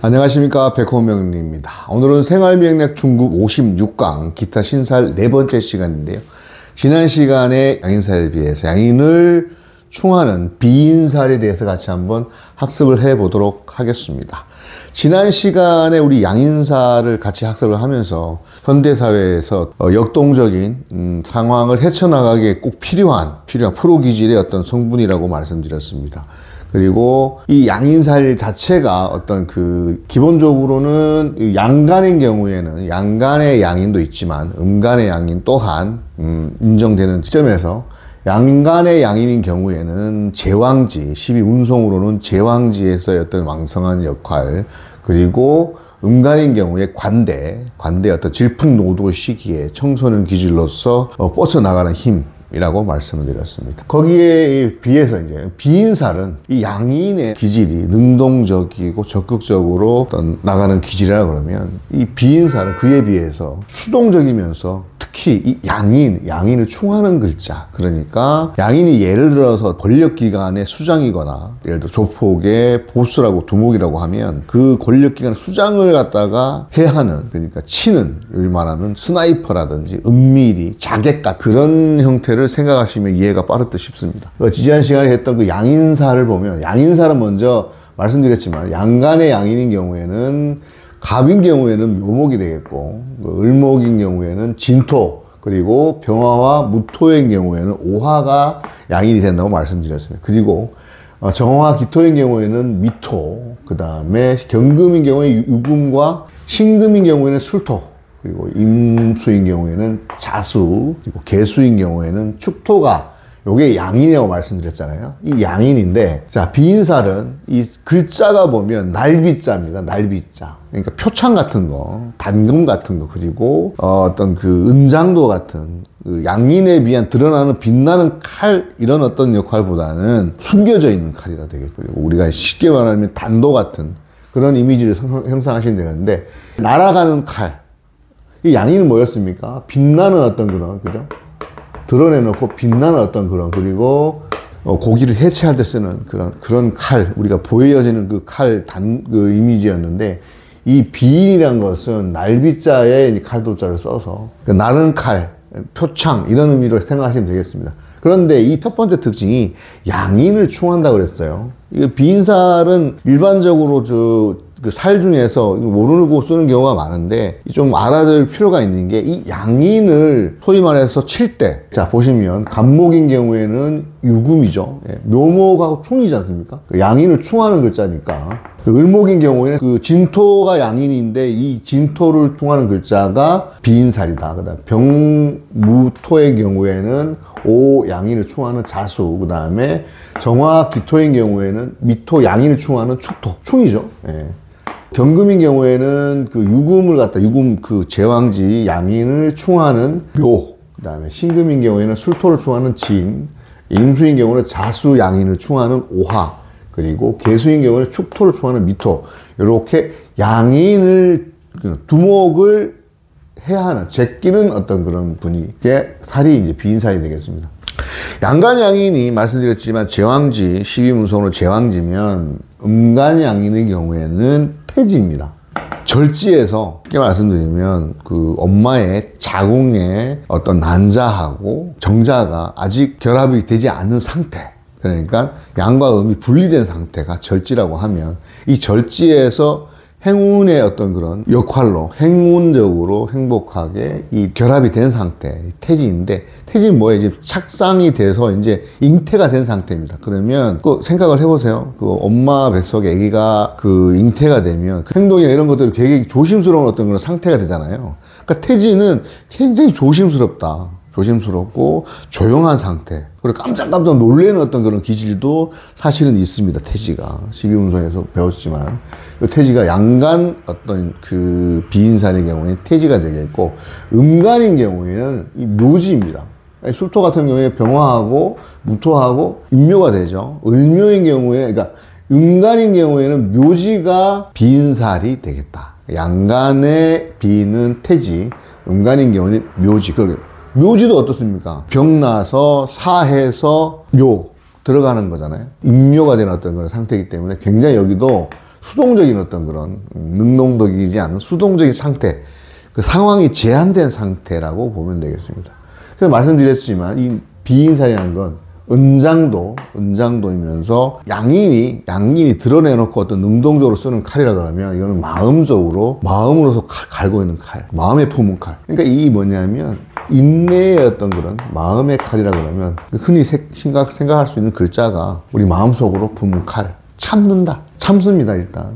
안녕하십니까, 백호명리입니다. 오늘은 생활비행력 중국 56강 기타 신살 네 번째 시간인데요. 지난 시간에 양인살에 비해서 양인을 충하는 비인살에 대해서 같이 한번 학습을 해 보도록 하겠습니다. 지난 시간에 우리 양인살을 같이 학습을 하면서 현대사회에서 역동적인 상황을 헤쳐나가기에 꼭 필요한 프로 기질의 어떤 성분이라고 말씀드렸습니다. 그리고 이 양인살 자체가 어떤 기본적으로는 양간의 경우에는 양간의 양인도 있지만 음간의 양인 또한 인정되는 지점에서 양간의 양인인 경우에는 제왕지, 12운송으로는 제왕지에서의 어떤 왕성한 역할, 그리고 음간인 경우에 관대의 어떤 질풍노도 시기에 청소년 기질로서 뻗쳐나가는 힘이라고 말씀을 드렸습니다. 거기에 비해서 이제 비인살은 이 양인의 기질이 능동적이고 적극적으로 어떤 나가는 기질이라 그러면 이 비인살은 그에 비해서 수동적이면서 특히 이 양인을 충하는 글자, 그러니까 양인이 예를 들어서 권력기관의 수장이거나 예를 들어 조폭의 보스라고 두목이라고 하면 그 권력기관의 수장을 갖다가 해하는, 그러니까 치는, 여기 말하는 스나이퍼라든지 은밀히 자객같 그런 형태를 생각하시면 이해가 빠르듯 싶습니다. 지난 시간에 했던 그 양인살을 보면, 양인살은 먼저 말씀드렸지만 양간의 양인인 경우에는 갑인 경우에는 묘목이 되겠고, 을목인 경우에는 진토, 그리고 병화와 무토인 경우에는 오화가 양인이 된다고 말씀드렸습니다. 그리고 정화 기토인 경우에는 미토, 그 다음에 경금인 경우에 유금과 신금인 경우에는 술토, 그리고 임수인 경우에는 자수, 그리고 개수인 경우에는 축토가 요게 양인이라고 말씀드렸잖아요. 이 양인인데, 자, 비인살은 이 글자가 보면 날비자입니다. 날비자. 그러니까 표창 같은 거, 단금 같은 거, 그리고 어떤 은장도 같은 양인에 비한 드러나는 빛나는 칼, 이런 어떤 역할보다는 숨겨져 있는 칼이라 되겠죠. 그리고 우리가 쉽게 말하면 단도 같은 그런 이미지를 형상하시면 되는데, 날아가는 칼. 이 양인은 뭐였습니까? 빛나는 어떤 그런, 그죠? 드러내놓고 빛나는 어떤 그리고 고기를 해체할 때 쓰는 그런 칼, 우리가 보여지는 그 이미지였는데, 이 비인이란 것은 날비자에 칼도자를 써서 나는 칼, 표창, 이런 의미로 생각하시면 되겠습니다. 그런데 이 첫 번째 특징이 양인을 충한다고 그랬어요. 이 비인살은 일반적으로 살 중에서 모르고 쓰는 경우가 많은데, 좀 알아둘 필요가 있는 게, 이 양인을 소위 말해서 칠 때, 자, 보시면 간목인 경우에는 유금이죠. 예, 묘목하고 충이지 않습니까? 양인을 충하는 글자니까. 을목인 경우에는 진토가 양인인데, 이 진토를 충하는 글자가 비인살이다. 그 다음 병무토의 경우에는 오 양인을 충하는 자수, 그 다음에 정화 기토인 경우에는 미토 양인을 충하는 축토, 충이죠. 예. 경금인 경우에는 유금 제왕지 양인을 충하는 묘, 그 다음에 신금인 경우에는 술토를 충하는 진, 임수인 경우는 자수 양인을 충하는 오화, 그리고 개수인 경우는 축토를 충하는 미토, 이렇게 양인을 두목을 해하는, 제끼는 어떤 그런 분위기의 살이 이제 비인살이 되겠습니다. 양간양인이 말씀드렸지만 제왕지, 12문성으로 제왕지면 음간양인의 경우에는 태지입니다. 절지에서 쉽게 말씀드리면 엄마의 자궁의 어떤 난자하고 정자가 아직 결합이 되지 않은 상태, 그러니까 양과 음이 분리된 상태가 절지라고 하면, 이 절지에서 행운의 어떤 그런 역할로 행운적으로 행복하게 이 결합이 된 상태, 태지인데, 태지는 뭐예요? 이제 착상이 돼서 이제 잉태가 된 상태입니다. 그러면 생각을 해보세요. 엄마 뱃속에 아기가 잉태가 되면 행동이나 이런 것들이 굉장히 조심스러운 어떤 그런 상태가 되잖아요. 그러니까 태지는 굉장히 조심스럽고 조용한 상태, 그리고 깜짝깜짝 놀라는 어떤 그런 기질도 사실은 있습니다. 태지가 12운송에서 배웠지만, 태지가 양간 어떤 비인살의 경우에는 태지가 되겠고, 음간인 경우에는 이 묘지입니다. 술토 같은 경우에 병화하고 무토하고 임묘가 되죠. 을묘인 경우에, 그러니까 음간인 경우에는 묘지가 비인살이 되겠다. 양간의 비는 태지, 음간인 경우는 묘지. 묘지도 어떻습니까? 병나서 사해서 묘 들어가는 거잖아요. 임묘가 되는 어떤 그런 상태이기 때문에 굉장히 여기도 수동적인 어떤 그런 능동적이지 않은 수동적인 상태, 그 상황이 제한된 상태라고 보면 되겠습니다. 그래서 말씀드렸지만 이 비인살이라는 건 은장도이면서 양인이 드러내놓고 어떤 능동적으로 쓰는 칼이라 그러면 이거는 마음으로서 갈고 있는 칼, 마음에 품은 칼. 그러니까 이 뭐냐면 인내의 어떤 그런 마음의 칼이라 그러면 흔히 생각할 수 있는 글자가 우리 마음속으로 품은 칼. 참습니다, 일단.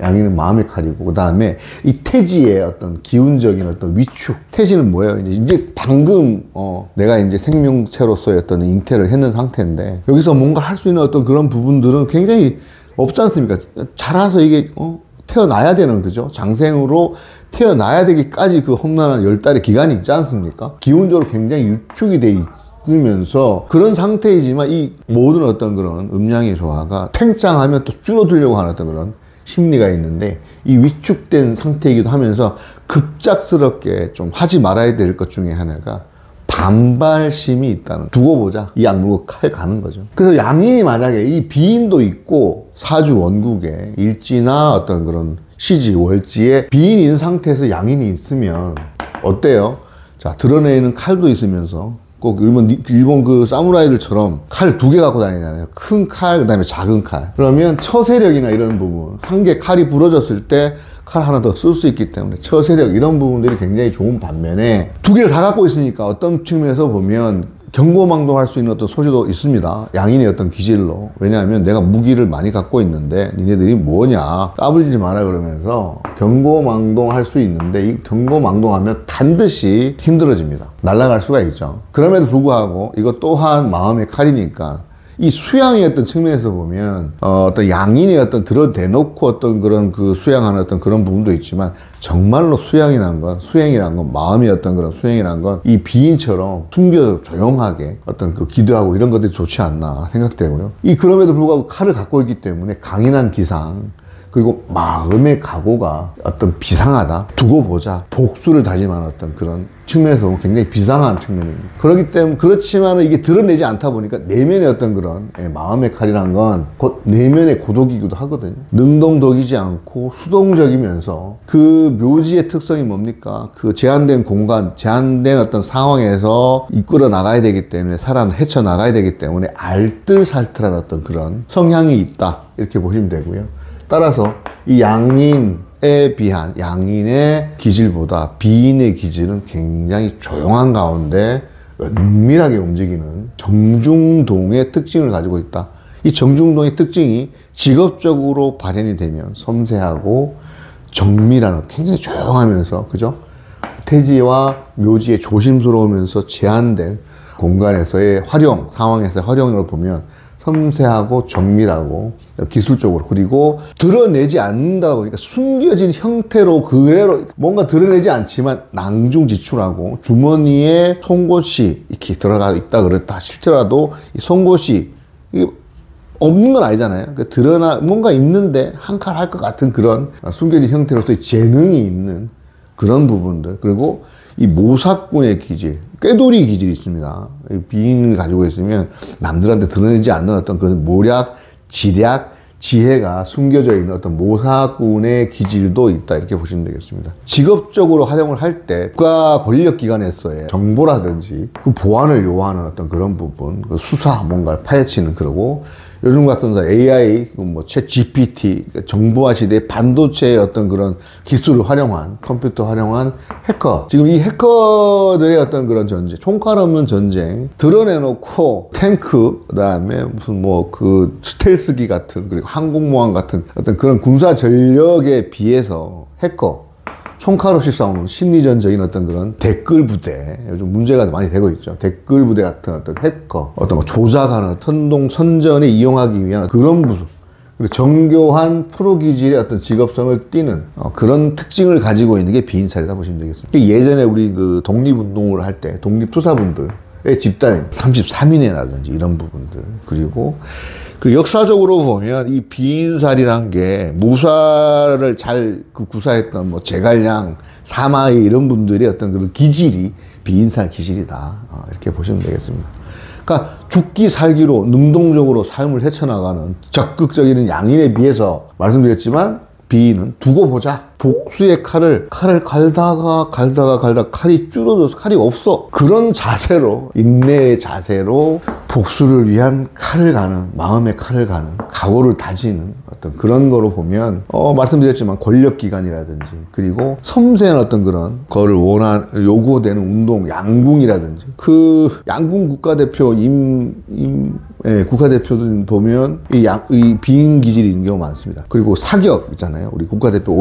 양인은 마음의 칼이고, 그 다음에 이 태지의 어떤 기운적인 어떤 위축. 태지는 뭐예요? 이제 방금, 내가 이제 생명체로서의 어떤 잉태를 했는 상태인데, 여기서 뭔가 할 수 있는 어떤 그런 부분들은 굉장히 없지 않습니까? 자라서 이게, 태어나야 되는, 그죠? 장생으로 태어나야 되기까지 그 험난한 10달의 기간이 있지 않습니까? 기운적으로 굉장히 위축이 돼 있으면서 그런 상태이지만 이 모든 어떤 그런 음양의 조화가 팽창하면 또 줄어들려고 하는 어떤 그런 심리가 있는데 이 위축된 상태이기도 하면서 급작스럽게 좀 하지 말아야 될 것 중에 하나가 반발심이 있다는, 두고 보자, 이 악물고 칼 가는 거죠. 그래서 양인이 만약에 이 비인도 있고 사주 원국에 일지나 어떤 그런 시지 월지에 비인인 상태에서 양인이 있으면 어때요? 자, 드러내는 칼도 있으면서 꼭 일본 그 사무라이들처럼 칼 2개 갖고 다니잖아요. 큰 칼, 그 다음에 작은 칼. 그러면 처세력이나 이런 부분, 한 개 칼이 부러졌을 때 칼 하나 더 쓸 수 있기 때문에 처세력 이런 부분들이 굉장히 좋은 반면에 2개를 다 갖고 있으니까 어떤 측면에서 보면 경고망동할 수 있는 어떤 소지도 있습니다. 양인의 어떤 기질로. 왜냐하면 내가 무기를 많이 갖고 있는데 니네들이 뭐냐 까불지 마라 그러면서 경고망동할 수 있는데 이 경고망동하면 반드시 힘들어집니다. 날아갈 수가 있죠. 그럼에도 불구하고 이것 또한 마음의 칼이니까 이 수양의 어떤 측면에서 보면 어떤 양인의 어떤 드러내놓고 어떤 그런 그 수양하는 어떤 그런 부분도 있지만 정말로 수양이란 건 마음의 어떤 그런 수양이란 건 이 비인처럼 숨겨 조용하게 어떤 그 기도하고 이런 것들이 좋지 않나 생각되고요. 이 그럼에도 불구하고 칼을 갖고 있기 때문에 강인한 기상 그리고 마음의 각오가 어떤 비상하다, 두고 보자, 복수를 다짐하는 어떤 그런 측면에서 보면 굉장히 비상한 측면입니다. 그렇기 때문에, 그렇지만 이게 드러내지 않다 보니까 내면의 어떤 그런 마음의 칼이란 건 곧 내면의 고독이기도 하거든요. 능동적이지 않고 수동적이면서 그 묘지의 특성이 뭡니까? 그 제한된 공간, 제한된 어떤 상황에서 이끌어 나가야 되기 때문에, 헤쳐 나가야 되기 때문에 알뜰살뜰한 어떤 그런 성향이 있다. 이렇게 보시면 되고요. 따라서 이 양인에 비한 양인의 기질보다 비인의 기질은 굉장히 조용한 가운데 은밀하게 움직이는 정중동의 특징을 가지고 있다. 이 정중동의 특징이 직업적으로 발현이 되면 섬세하고 정밀한, 굉장히 조용하면서, 그죠? 태지와 묘지의 조심스러우면서 제한된 공간에서의 활용, 상황에서의 활용을 보면 섬세하고 정밀하고 기술적으로, 그리고 드러내지 않는다 보니까 숨겨진 형태로 그대로 뭔가 드러내지 않지만 낭중지출하고 주머니에 송곳이 이렇게 들어가 있다 그랬다 실제라도 이 송곳이 이게 없는 건 아니잖아요. 그러니까 드러나 뭔가 있는데 한 칼 할 것 같은 그런 숨겨진 형태로서의 재능이 있는 그런 부분들, 그리고 이 모사꾼의 기질, 꾀돌이 기질이 있습니다. 비인을 가지고 있으면 남들한테 드러내지 않는 어떤 그 모략, 지략, 지혜가 숨겨져 있는 어떤 모사꾼의 기질도 있다. 이렇게 보시면 되겠습니다. 직업적으로 활용을 할 때 국가 권력기관에서의 정보라든지 그 보안을 요하는 어떤 그런 부분, 그 수사, 뭔가를 파헤치는, 그러고 요즘 같은 AI, 챗 GPT, 정보화 시대의 반도체의 어떤 그런 기술을 활용한, 컴퓨터 활용한 해커. 지금 이 해커들의 어떤 그런 전쟁, 총칼 없는 전쟁, 드러내놓고 탱크, 그 다음에 무슨 스텔스기 같은, 그리고 항공모함 같은 어떤 그런 군사 전력에 비해서 해커, 총칼 없이 싸우는 심리전적인 어떤 그런 댓글 부대, 요즘 문제가 많이 되고 있죠. 댓글 부대 같은 어떤 해커, 어떤 조작하는 선동 선전에 이용하기 위한 그런 부수, 그리고 정교한 프로 기질의 어떤 직업성을 띠는 그런 특징을 가지고 있는 게 비인살이다 보시면 되겠습니다. 예전에 우리 그 독립운동을 할 때 독립투사분들의 집단 33인회라든지 이런 부분들, 그리고 그 역사적으로 보면 이 비인살이란 게 무사를 잘 구사했던 제갈량, 사마이 이런 분들의 어떤 그런 기질이 비인살 기질이다. 이렇게 보시면 되겠습니다. 그러니까 죽기 살기로 능동적으로 삶을 헤쳐나가는 적극적인 양인에 비해서 말씀드렸지만 비인은 두고 보자. 복수의 칼을 갈다가 칼이 줄어들어서 칼이 없어. 그런 자세로, 인내의 자세로 복수를 위한 칼을 가는, 마음의 칼을 가는, 각오를 다지는 어떤 그런 거로 보면, 말씀드렸지만 권력기관이라든지, 그리고 섬세한 어떤 그런 거를 요구되는 운동, 양궁이라든지, 그 양궁 국가대표 국가대표들 보면 이 비인 기질이 있는 경우가 많습니다. 그리고 사격 있잖아요. 우리 국가대표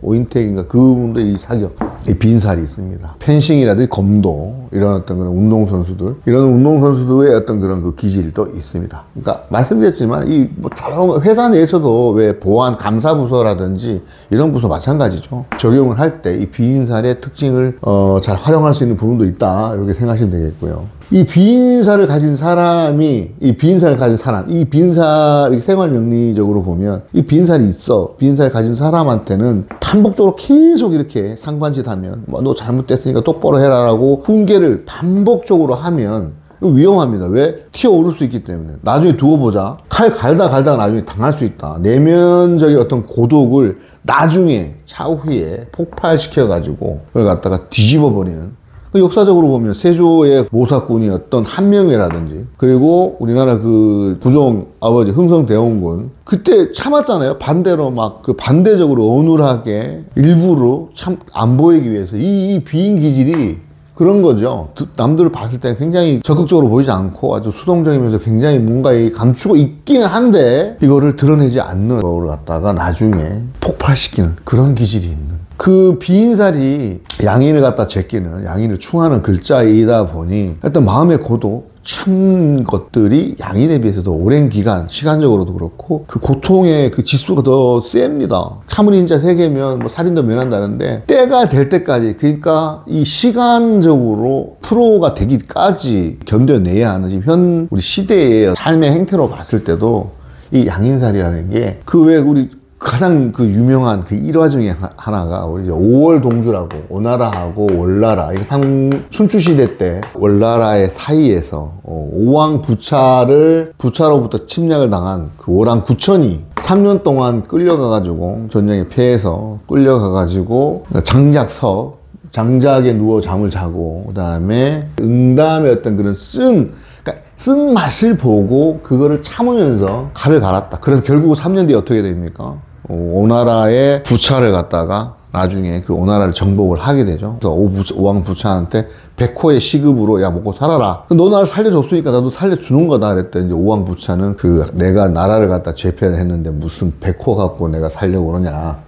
오인택인가 그분도 이 사격, 이 비인살이 있습니다. 펜싱이라든지 검도 이런 어떤 그런 운동선수들, 이런 운동선수들의 어떤 그런 그 기질도 있습니다. 그러니까 말씀드렸지만 이 뭐 회사 내에서도 왜 보안 감사부서라든지 이런 부서 마찬가지죠. 적용을 할 때 이 비인살의 특징을 잘 활용할 수 있는 부분도 있다, 이렇게 생각하시면 되겠고요. 이 비인사를 가진 사람, 이 비인살 생활 명리적으로 보면 이 비인살이 있어. 비인살 가진 사람한테는 반복적으로 계속 이렇게 상관짓 하면, 뭐 너 잘못됐으니까 똑바로 해라라고 훈계를 반복적으로 하면 위험합니다. 왜? 튀어오를 수 있기 때문에. 나중에 두고 보자. 칼 갈다가 나중에 당할 수 있다. 내면적인 어떤 고독을 나중에 차후에 폭발시켜가지고 그걸 갖다가 뒤집어 버리는. 역사적으로 보면 세조의 모사꾼이었던 한명회라든지, 그리고 우리나라 그 부종 아버지 흥성대원군, 그때 참았잖아요. 반대로 막 그 반대적으로 어눌하게 일부러 참 안 보이기 위해서 이 비인 기질이 그런 거죠. 남들을 봤을 때 굉장히 적극적으로 보이지 않고 아주 수동적이면서 굉장히 뭔가 감추고 있기는 한데 이거를 드러내지 않는 거를 갖다가 나중에 폭발시키는 그런 기질이 있는. 그 비인살이 양인을 갖다 제끼는, 양인을 충하는 글자이다 보니 어떤 마음의 고독, 참 것들이 양인에 비해서도 오랜 기간, 시간적으로도 그렇고 그 고통의 그 지수가 더 셉니다. 참을 인자 3개면 뭐 살인도 면한다는데 때가 될 때까지, 그러니까 이 시간적으로 프로가 되기까지 견뎌내야 하는 지금 우리 시대의 삶의 행태로 봤을 때도 이 양인살이라는 게 그 왜 우리 가장 그 유명한 그 일화 중에 하나가 우리 이제 5월 동주라고, 오나라하고 월나라, 춘추시대 때 월나라의 사이에서 오왕 부차로부터 침략을 당한 그 오랑 부천이 3년 동안 끌려가가지고 전쟁에 패해서 끌려가가지고 장작에 누워 잠을 자고, 그 다음에 응담의 어떤 그런 쓴 맛을 보고 그거를 참으면서 칼을 갈았다. 그래서 결국 3년 뒤에 어떻게 됩니까? 오나라의 부차를 갖다가 나중에 그 오나라를 정복을 하게 되죠. 그래서 오왕 부차한테 백호의 시급으로 야 먹고 살아라. 너 나를 살려줬으니까 나도 살려주는 거다 그랬더니 이제 오왕 부차는 내가 나라를 갖다 제패를 했는데 무슨 백호 갖고 내가 살려고 그러냐.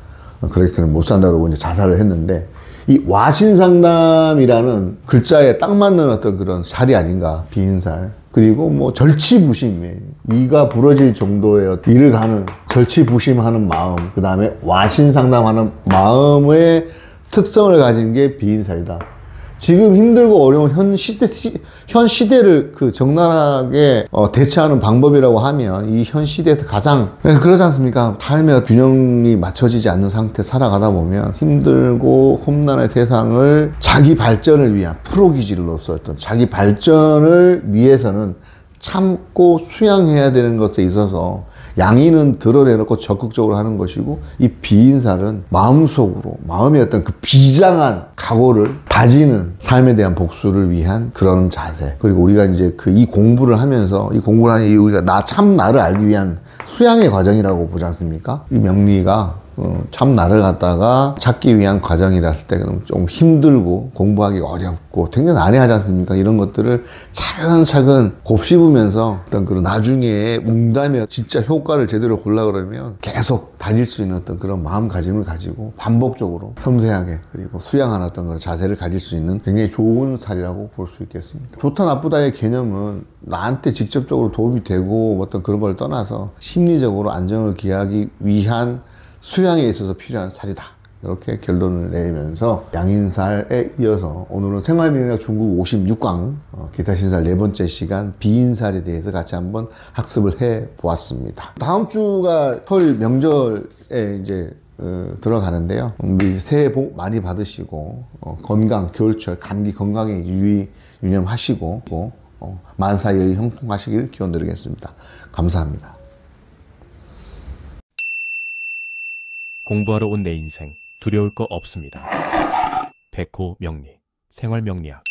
그렇게는 못 산다 그러고 이제 자살을 했는데, 이 와신상담이라는 글자에 딱 맞는 어떤 그런 살이 아닌가, 비인살. 그리고 뭐 절치부심, 이가 부러질 정도의 일을 가는 절치부심하는 마음, 그 다음에 와신상담하는 마음의 특성을 가진 게 비인살이다. 지금 힘들고 어려운 현 시대를 그 적나라하게 대처하는 방법이라고 하면 이 현 시대에서 가장, 그러지 않습니까? 삶의 균형이 맞춰지지 않는 상태 살아가다 보면 힘들고 험난한 세상을 자기 발전을 위한 프로기질로서 어떤 자기 발전을 위해서는 참고 수양해야 되는 것에 있어서 양인은 드러내놓고 적극적으로 하는 것이고, 이 비인살은 마음속으로, 마음의 어떤 그 비장한 각오를 다지는 삶에 대한 복수를 위한 그런 자세. 그리고 우리가 이제 이 공부를 하면서, 이 공부를 하니 우리가 나를 알기 위한 수양의 과정이라고 보지 않습니까? 이 명리가 참 나를 갖다가 찾기 위한 과정이라을 때는 좀 힘들고 공부하기 어렵고 굉장히 난해하지 않습니까? 이런 것들을 차근차근 곱씹으면서 어떤 그런 나중에 웅담에 진짜 효과를 제대로 보려고 그러면 계속 다닐 수 있는 어떤 그런 마음가짐을 가지고 반복적으로 섬세하게, 그리고 수양하는 어떤 그런 자세를 가질 수 있는 굉장히 좋은 살이라고 볼 수 있겠습니다. 좋다 나쁘다의 개념은 나한테 직접적으로 도움이 되고 어떤 그런 걸 떠나서 심리적으로 안정을 기하기 위한 수양에 있어서 필요한 살이다. 이렇게 결론을 내리면서 양인살에 이어서 오늘은 생활명리학 중국 56강 기타 신살 4번째 시간 비인살에 대해서 같이 한번 학습을 해 보았습니다. 다음 주가 설 명절에 이제 들어가는데요. 우리 새해 복 많이 받으시고 건강, 겨울철 감기 건강에 유념하시고 만사의 형통하시길 기원드리겠습니다. 감사합니다. 공부하러 온 내 인생 두려울 거 없습니다. 백호 명리 생활 명리학